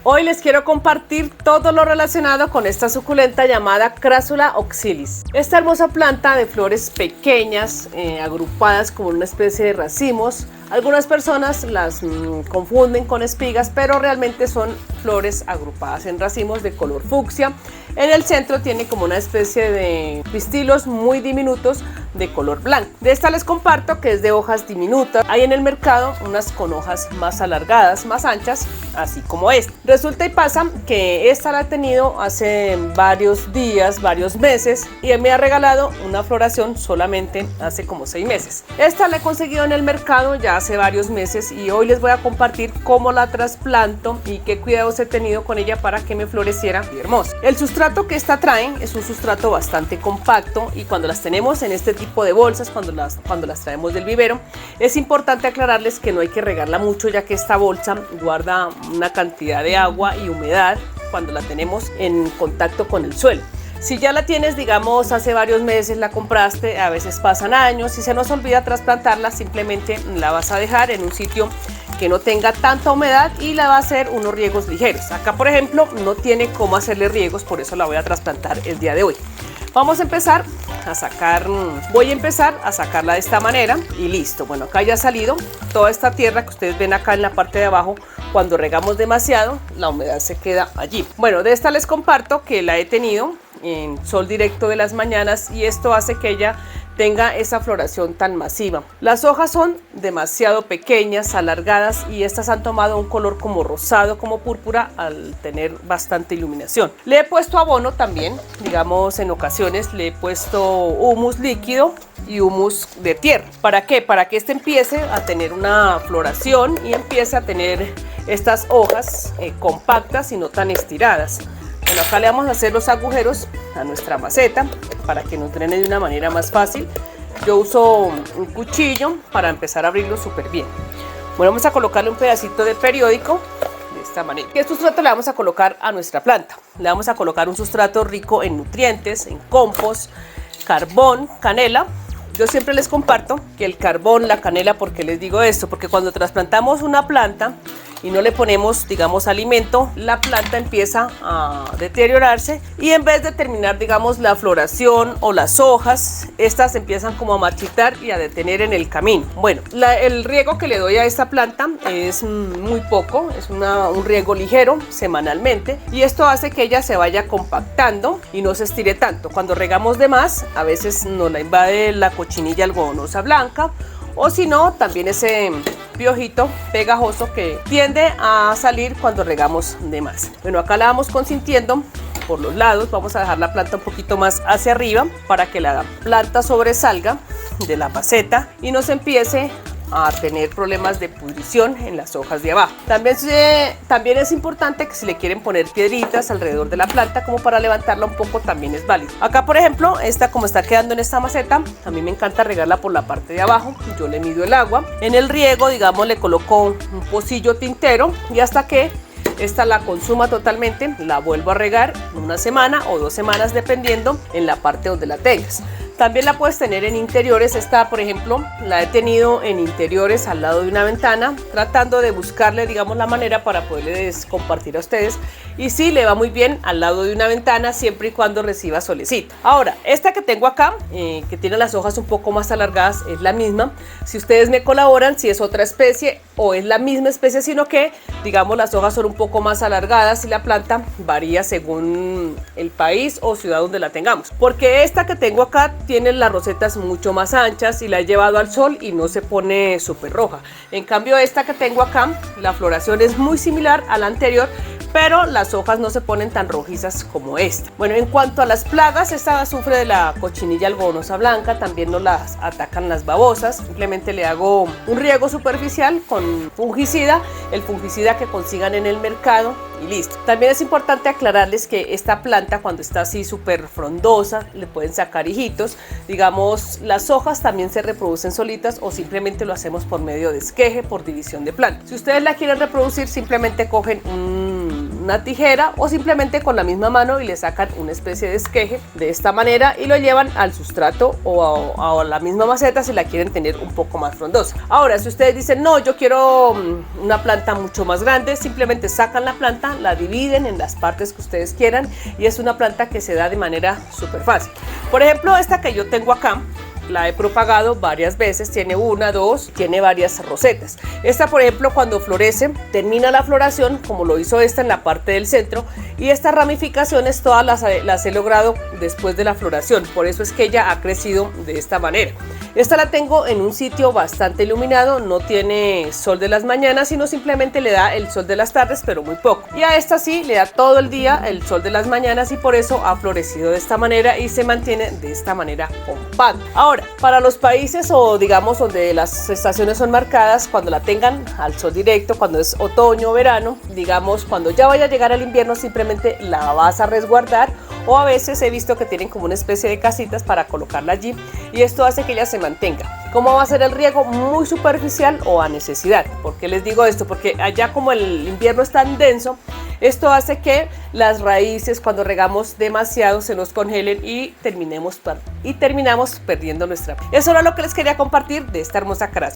Hoy les quiero compartir todo lo relacionado con esta suculenta llamada Crassula oxalis. Esta hermosa planta de flores pequeñas, agrupadas como una especie de racimos. Algunas personas las confunden con espigas, pero realmente son flores agrupadas en racimos de color fucsia. En el centro tiene como una especie de pistilos muy diminutos de color blanco. De esta les comparto que es de hojas diminutas. Hay en el mercado unas con hojas más alargadas, más anchas, así como esta. Resulta y pasa que esta la he tenido hace varios días, varios meses, y me ha regalado una floración solamente hace como 6 meses. Esta la he conseguido en el mercado ya hace varios meses y hoy les voy a compartir cómo la trasplanto y qué cuidados he tenido con ella para que me floreciera hermosa. El sustrato que esta trae es un sustrato bastante compacto y cuando las tenemos en este tipo de bolsas, cuando las traemos del vivero, es importante aclararles que no hay que regarla mucho, ya que esta bolsa guarda una cantidad de agua y humedad cuando la tenemos en contacto con el suelo. Si ya la tienes, digamos, hace varios meses la compraste, a veces pasan años y se nos olvida trasplantarla, simplemente la vas a dejar en un sitio que no tenga tanta humedad y la va a hacer unos riegos ligeros. Acá, por ejemplo, no tiene cómo hacerle riegos, por eso la voy a trasplantar el día de hoy. Vamos a empezar a sacar, voy a empezar a sacarla de esta manera y listo. Bueno, acá ya ha salido toda esta tierra que ustedes ven acá en la parte de abajo. Cuando regamos demasiado, la humedad se queda allí. Bueno, de esta les comparto que la he tenido en sol directo de las mañanas y esto hace que ella tenga esa floración tan masiva. Las hojas son demasiado pequeñas, alargadas y estas han tomado un color como rosado, como púrpura al tener bastante iluminación. Le he puesto abono también, digamos en ocasiones le he puesto humus líquido y humus de tierra. ¿Para qué? Para que este empiece a tener una floración y empiece a tener estas hojas compactas y no tan estiradas. Bueno, acá le vamos a hacer los agujeros a nuestra maceta para que nos drene de una manera más fácil. Yo uso un cuchillo para empezar a abrirlo súper bien. Bueno, vamos a colocarle un pedacito de periódico de esta manera. ¿Qué sustrato le vamos a colocar a nuestra planta? Le vamos a colocar un sustrato rico en nutrientes, en compost, carbón, canela. Yo siempre les comparto que el carbón, la canela, ¿por qué les digo esto? Porque cuando trasplantamos una planta y no le ponemos, digamos, alimento, la planta empieza a deteriorarse y en vez de terminar, digamos, la floración o las hojas, estas empiezan como a marchitar y a detener en el camino. Bueno, el riego que le doy a esta planta es muy poco, es un riego ligero semanalmente y esto hace que ella se vaya compactando y no se estire tanto. Cuando regamos de más, a veces nos la invade la cochinilla algodonosa blanca o si no, también ese piojito pegajoso que tiende a salir cuando regamos de más. Bueno, acá la vamos consintiendo por los lados, vamos a dejar la planta un poquito más hacia arriba para que la planta sobresalga de la maceta y no se empiece a tener problemas de pudrición en las hojas de abajo. También es importante que si le quieren poner piedritas alrededor de la planta como para levantarla un poco también es válido. Acá por ejemplo, esta como está quedando en esta maceta, a mí me encanta regarla por la parte de abajo. Yo le mido el agua. En el riego, digamos, le coloco un pocillo tintero y hasta que esta la consuma totalmente, la vuelvo a regar una semana o 2 semanas dependiendo en la parte donde la tengas. También la puedes tener en interiores. Esta, por ejemplo, la he tenido en interiores al lado de una ventana, tratando de buscarle, digamos, la manera para poderles compartir a ustedes. Y sí, le va muy bien al lado de una ventana, siempre y cuando reciba solecito. Ahora, esta que tengo acá, que tiene las hojas un poco más alargadas, es la misma. Si ustedes me colaboran, si es otra especie o es la misma especie, sino que, digamos, las hojas son un poco más alargadas y la planta varía según el país o ciudad donde la tengamos. Porque esta que tengo acá tiene las rosetas mucho más anchas y la he llevado al sol y no se pone súper roja. En cambio, esta que tengo acá, la floración es muy similar a la anterior, pero las hojas no se ponen tan rojizas como esta. Bueno, en cuanto a las plagas, esta sufre de la cochinilla algodonosa blanca, también nos las atacan las babosas. Simplemente le hago un riego superficial con fungicida, el fungicida que consigan en el mercado y listo. También es importante aclararles que esta planta cuando está así súper frondosa le pueden sacar hijitos. Digamos, las hojas también se reproducen solitas o simplemente lo hacemos por medio de esqueje, por división de planta. Si ustedes la quieren reproducir, simplemente cogen una una tijera o simplemente con la misma mano y le sacan una especie de esqueje de esta manera y lo llevan al sustrato o a la misma maceta si la quieren tener un poco más frondosa. Ahora, si ustedes dicen, no, yo quiero una planta mucho más grande, simplemente sacan la planta, la dividen en las partes que ustedes quieran y es una planta que se da de manera súper fácil. Por ejemplo, esta que yo tengo acá, la he propagado varias veces, tiene una, dos, tiene varias rosetas. Esta, por ejemplo, cuando florece, termina la floración, como lo hizo esta en la parte del centro, y estas ramificaciones todas las he logrado después de la floración, por eso es que ella ha crecido de esta manera. Esta la tengo en un sitio bastante iluminado, no tiene sol de las mañanas, sino simplemente le da el sol de las tardes, pero muy poco. Y a esta sí le da todo el día el sol de las mañanas y por eso ha florecido de esta manera y se mantiene de esta manera compacta. Ahora, para los países o digamos donde las estaciones son marcadas, cuando la tengan al sol directo, cuando es otoño o verano, digamos cuando ya vaya a llegar al invierno, simplemente la vas a resguardar o a veces he visto que tienen como una especie de casitas para colocarla allí y esto hace que ella se mantenga. ¿Cómo va a ser el riego? Muy superficial o a necesidad. ¿Por qué les digo esto? Porque allá como el invierno es tan denso, esto hace que las raíces cuando regamos demasiado se nos congelen y terminamos perdiendo nuestra. Eso era lo que les quería compartir de esta hermosa crásula.